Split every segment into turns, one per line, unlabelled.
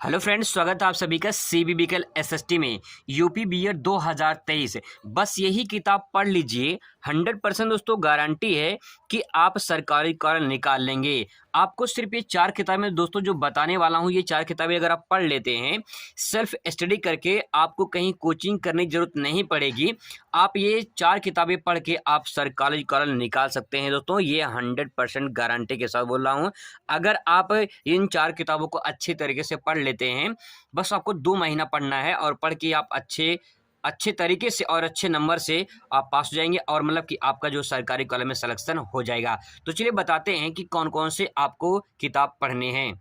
Hello friends, स्वागत है आप सभी का सीबीबीकल एसएसटी में यूपी बीएड 2023। बस यही किताब पढ़ लीजिए, 100% दोस्तों गारंटी है कि आप सरकारी कॉलेज निकाल लेंगे। आपको सिर्फ ये 4 किताबें दोस्तों जो बताने वाला हूँ, ये 4 किताबें अगर आप पढ़ लेते हैं सेल्फ स्टडी करके, आपको कहीं कोचिंग करने की जरूरत नहीं पड़ेगी। आप ये 4 किताबें पढ़ के आप सरकारी कॉलेज निकाल सकते हैं दोस्तों, ये 100% गारंटी के साथ बोल रहा हूँ। अगर आप इन 4 किताबों को अच्छे तरीके से पढ़ लेते हैं, बस आपको 2 महीना पढ़ना है और पढ़ के आप अच्छे अच्छे तरीके से और अच्छे नंबर से आप पास हो जाएंगे और मतलब कि आपका जो सरकारी कॉलेज में सिलेक्शन हो जाएगा। तो चलिए बताते हैं कि कौन कौन से आपको किताब पढ़ने हैं।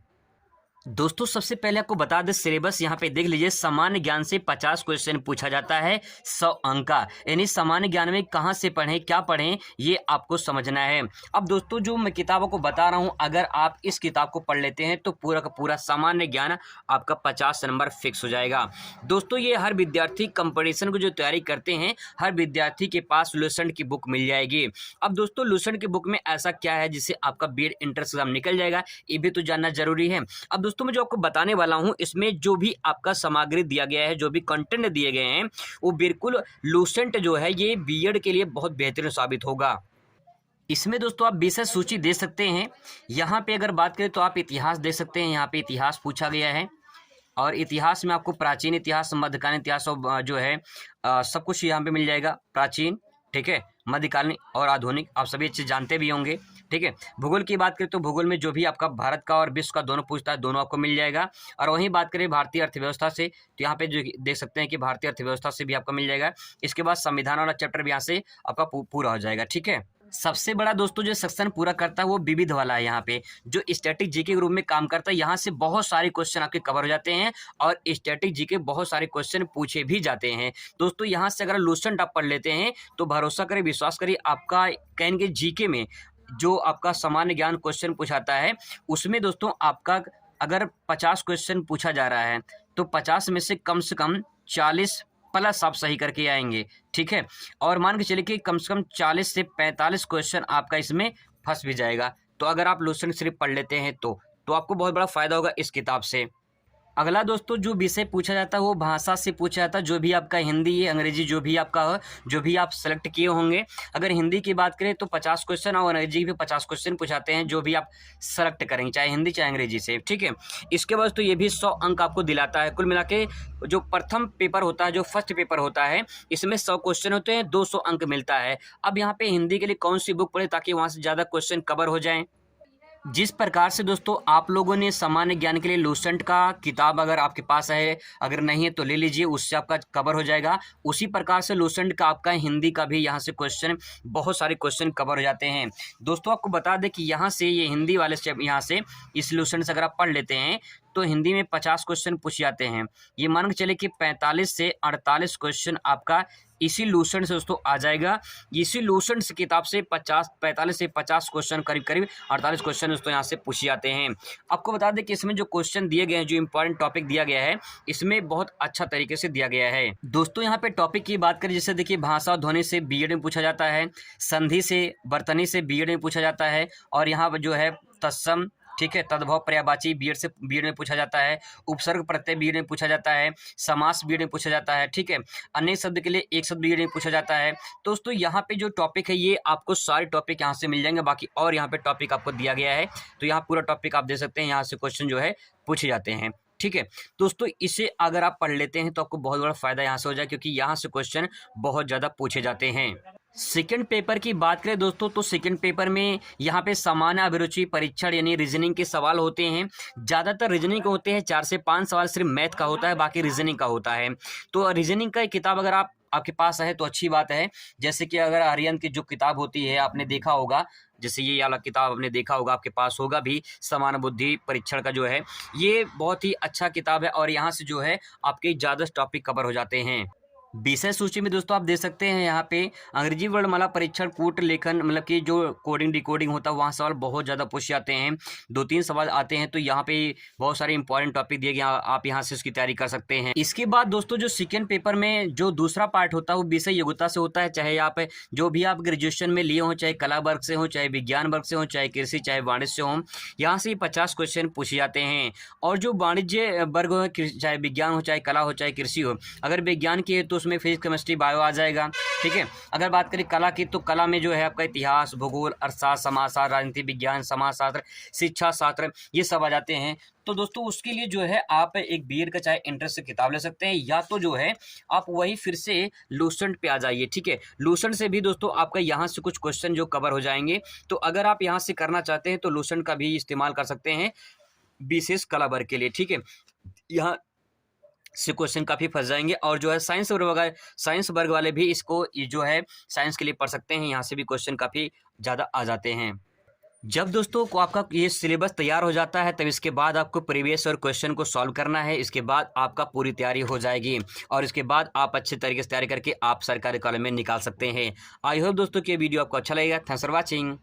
दोस्तों सबसे पहले आपको बता दें, सिलेबस यहाँ पे देख लीजिए। सामान्य ज्ञान से 50 क्वेश्चन पूछा जाता है, 100 अंक का। यानी सामान्य ज्ञान में कहाँ से पढ़ें, क्या पढ़ें, ये आपको समझना है। अब दोस्तों जो मैं किताबों को बता रहा हूँ, अगर आप इस किताब को पढ़ लेते हैं तो पूरा का पूरा सामान्य ज्ञान आपका 50 नंबर फिक्स हो जाएगा। दोस्तों ये हर विद्यार्थी कंपटीशन को जो तैयारी करते हैं, हर विद्यार्थी के पास लूसेंट की बुक मिल जाएगी। अब दोस्तों लूसेंट की बुक में ऐसा क्या है जिससे आपका बीएड एंट्रेंस एग्जाम निकल जाएगा, ये भी तो जानना जरूरी है। अब दोस्तों मैं जो आपको बताने वाला हूं, इसमें जो भी आपका सामग्री दिया गया है, जो भी कंटेंट दिए गए हैं, वो बिल्कुल लूसेंट जो है ये बीएड के लिए बहुत बेहतरीन साबित होगा। इसमें दोस्तों आप विषय सूची दे सकते हैं। यहाँ पे अगर बात करें तो आप इतिहास दे सकते हैं, यहाँ पे इतिहास पूछा गया है और इतिहास में आपको प्राचीन इतिहास, मध्यकालीन इतिहास और जो है सब कुछ यहाँ पे मिल जाएगा। प्राचीन, ठीक है, मध्यकालीन और आधुनिक, आप सभी अच्छे जानते भी होंगे, ठीक है। भूगोल की बात करें तो भूगोल में जो भी आपका भारत का और विश्व का दोनों पूछता है, दोनों आपको मिल जाएगा। और वहीं बात करें भारतीय अर्थव्यवस्था से, तो यहाँ पे जो देख सकते हैं कि भारतीय अर्थव्यवस्था से भी आपको मिल जाएगा। इसके बाद संविधान वाला चैप्टर भी यहाँ से आपका पूरा हो जाएगा, ठीक है। सबसे बड़ा दोस्तों जो सेक्शन पूरा करता है वो विविध वाला है। यहाँ पे जो स्टैटिक जीके के रूप में काम करता है, यहाँ से बहुत सारे क्वेश्चन आपके कवर हो जाते हैं और स्टैटिक जीके बहुत सारे क्वेश्चन पूछे भी जाते हैं। दोस्तों यहाँ से अगर लूसेंट आप पढ़ लेते हैं तो भरोसा करें, विश्वास करिए, आपका कहेंगे जीके में जो आपका सामान्य ज्ञान क्वेश्चन पूछाता है, उसमें दोस्तों आपका अगर 50 क्वेश्चन पूछा जा रहा है तो 50 में से कम 40 प्लस आप सही करके आएंगे, ठीक है। और मान के चलिए कि कम से कम 40 से 45 क्वेश्चन आपका इसमें फंस भी जाएगा। तो अगर आप लूसेंट सिर्फ पढ़ लेते हैं तो आपको बहुत बड़ा फायदा होगा इस किताब से। अगला दोस्तों जो विषय पूछा जाता है वो भाषा से पूछा जाता है। जो भी आपका हिंदी, अंग्रेजी, जो भी आपका हो, जो भी आप सेलेक्ट किए होंगे। अगर हिंदी की बात करें तो 50 क्वेश्चन और अंग्रेजी भी 50 क्वेश्चन पूछाते हैं, जो भी आप सेलेक्ट करेंगे, चाहे हिंदी चाहे अंग्रेजी से, ठीक है। इसके बाद तो ये भी 100 अंक आपको दिलाता है। कुल मिला के जो प्रथम पेपर होता है, जो फर्स्ट पेपर होता है, इसमें 100 क्वेश्चन होते हैं, 200 अंक मिलता है। अब यहाँ पे हिंदी के लिए कौन सी बुक पढ़े ताकि वहाँ से ज़्यादा क्वेश्चन कवर हो जाएँ। जिस प्रकार से दोस्तों आप लोगों ने सामान्य ज्ञान के लिए लूसेंट का किताब अगर आपके पास है, अगर नहीं है तो ले लीजिए, उससे आपका कवर हो जाएगा। उसी प्रकार से लूसेंट का आपका हिंदी का भी यहाँ से क्वेश्चन, बहुत सारे क्वेश्चन कवर हो जाते हैं। दोस्तों आपको बता दें कि यहाँ से ये हिंदी वाले से, यहाँ से इस लूसेंट से अगर आप पढ़ लेते हैं तो हिंदी में 50 क्वेश्चन पूछ जाते हैं। ये मान के चले कि 45 से 48 क्वेश्चन आपका इसी लूसेंट से दोस्तों आ जाएगा। इसी लूसेंट से किताब से 45 से 50 क्वेश्चन, करीब 48 क्वेश्चन दोस्तों यहाँ से पूछे जाते हैं। आपको बता दें कि इसमें जो क्वेश्चन दिए गए हैं, जो इंपॉर्टेंट टॉपिक दिया गया है, इसमें बहुत अच्छा तरीके से दिया गया है। दोस्तों यहाँ पे टॉपिक की बात करें, जैसे देखिए भाषा और ध्वनि से बीएड में पूछा जाता है, संधि से, वर्तनी से बीएड में पूछा जाता है, और यहाँ पर जो है तत्सम, ठीक है, तद्भव पर्यायवाची बीएड में पूछा जाता है, उपसर्ग प्रत्यय बीएड में पूछा जाता है, समास बीएड में पूछा जाता है, ठीक है। अन्य शब्द के लिए एक शब्द बीएड में पूछा जाता है। दोस्तों यहाँ पे जो टॉपिक है, ये आपको सारे टॉपिक यहाँ से मिल जाएंगे। बाकी और यहाँ पे टॉपिक आपको दिया गया है, तो यहाँ पूरा टॉपिक आप दे सकते हैं, यहाँ से क्वेश्चन जो है पूछे जाते हैं, ठीक है। दोस्तों इसे अगर आप पढ़ लेते हैं तो आपको बहुत बड़ा फायदा यहाँ से हो जाए, क्योंकि यहाँ से क्वेश्चन बहुत ज़्यादा पूछे जाते हैं। सेकंड पेपर की बात करें दोस्तों तो सेकंड पेपर में यहाँ पे सामान्य अभिरुचि परीक्षण यानी रीजनिंग के सवाल होते हैं। ज़्यादातर रीजनिंग के होते हैं, 4 से 5 सवाल सिर्फ मैथ का होता है, बाकी रीजनिंग का होता है। तो रीजनिंग का किताब अगर आपके पास है तो अच्छी बात है। जैसे कि अगर आर्यन की जो किताब होती है, आपने देखा होगा, जैसे ये वाला किताब आपने देखा होगा, आपके पास होगा भी, समान बुद्धि परीक्षण का जो है, ये बहुत ही अच्छा किताब है और यहाँ से जो है आपके ज़्यादा टॉपिक कवर हो जाते हैं। विषय सूची में दोस्तों आप देख सकते हैं यहाँ पे अंग्रेजी वर्णमाला परीक्षण कूट लेखन मतलब कि जो कोडिंग डिकोडिंग होता है वहाँ सवाल बहुत ज़्यादा पूछे जाते हैं। 2-3 सवाल आते हैं तो यहाँ पे बहुत सारे इंपॉर्टेंट टॉपिक दिए गए आप यहाँ से उसकी तैयारी कर सकते हैं। इसके बाद दोस्तों जो सेकेंड पेपर में जो दूसरा पार्ट होता है वो विषय योग्यता से होता है। चाहे आप जो भी आप ग्रेजुएशन में लिए हों, चाहे कला वर्ग से हों, चाहे विज्ञान वर्ग से हों, चाहे कृषि, चाहे वाणिज्य से हों, यहाँ से 50 क्वेश्चन पूछे जाते हैं। और जो वाणिज्य वर्ग हो, चाहे विज्ञान हो, चाहे कला हो, चाहे कृषि हो, अगर विज्ञान की है तो उसमें फिजिक्स, केमिस्ट्री, बायो आ जाएगा। ठीक है, अगर बात करें कला की तो कला में जो है आपका इतिहास, भूगोल, अर्थशास्त्र, समाजशास्त्र, राजनीति विज्ञान, समाजशास्त्र, शिक्षा शास्त्र, ये सब आ जाते हैं। तो दोस्तों उसके लिए जो है आप एक बीएड का चाहे इंट्रेंस से किताब ले सकते हैं, या तो जो है आप वही फिर से लूसेंट पे आ जाइए। ठीक है, लूसेंट से भी दोस्तों आपका यहाँ से कुछ क्वेश्चन जो कवर हो जाएंगे। तो अगर आप यहाँ से करना चाहते हैं तो लूसेंट का भी इस्तेमाल कर सकते हैं विशेष कला वर्ग के लिए। ठीक है, यहाँ से क्वेश्चन काफ़ी फंस जाएंगे। और जो है साइंस वर्ग वाले भी इसको जो है साइंस के लिए पढ़ सकते हैं, यहाँ से भी क्वेश्चन काफ़ी ज़्यादा आ जाते हैं। जब दोस्तों को आपका ये सिलेबस तैयार हो जाता है तब इसके बाद आपको प्रीवियस और क्वेश्चन को सॉल्व करना है। इसके बाद आपका पूरी तैयारी हो जाएगी और इसके बाद आप अच्छे तरीके से तैयारी करके आप सरकारी कॉलेज में निकाल सकते हैं। आई होप दोस्तों कि ये वीडियो आपको अच्छा लगेगा। Thanks for watching.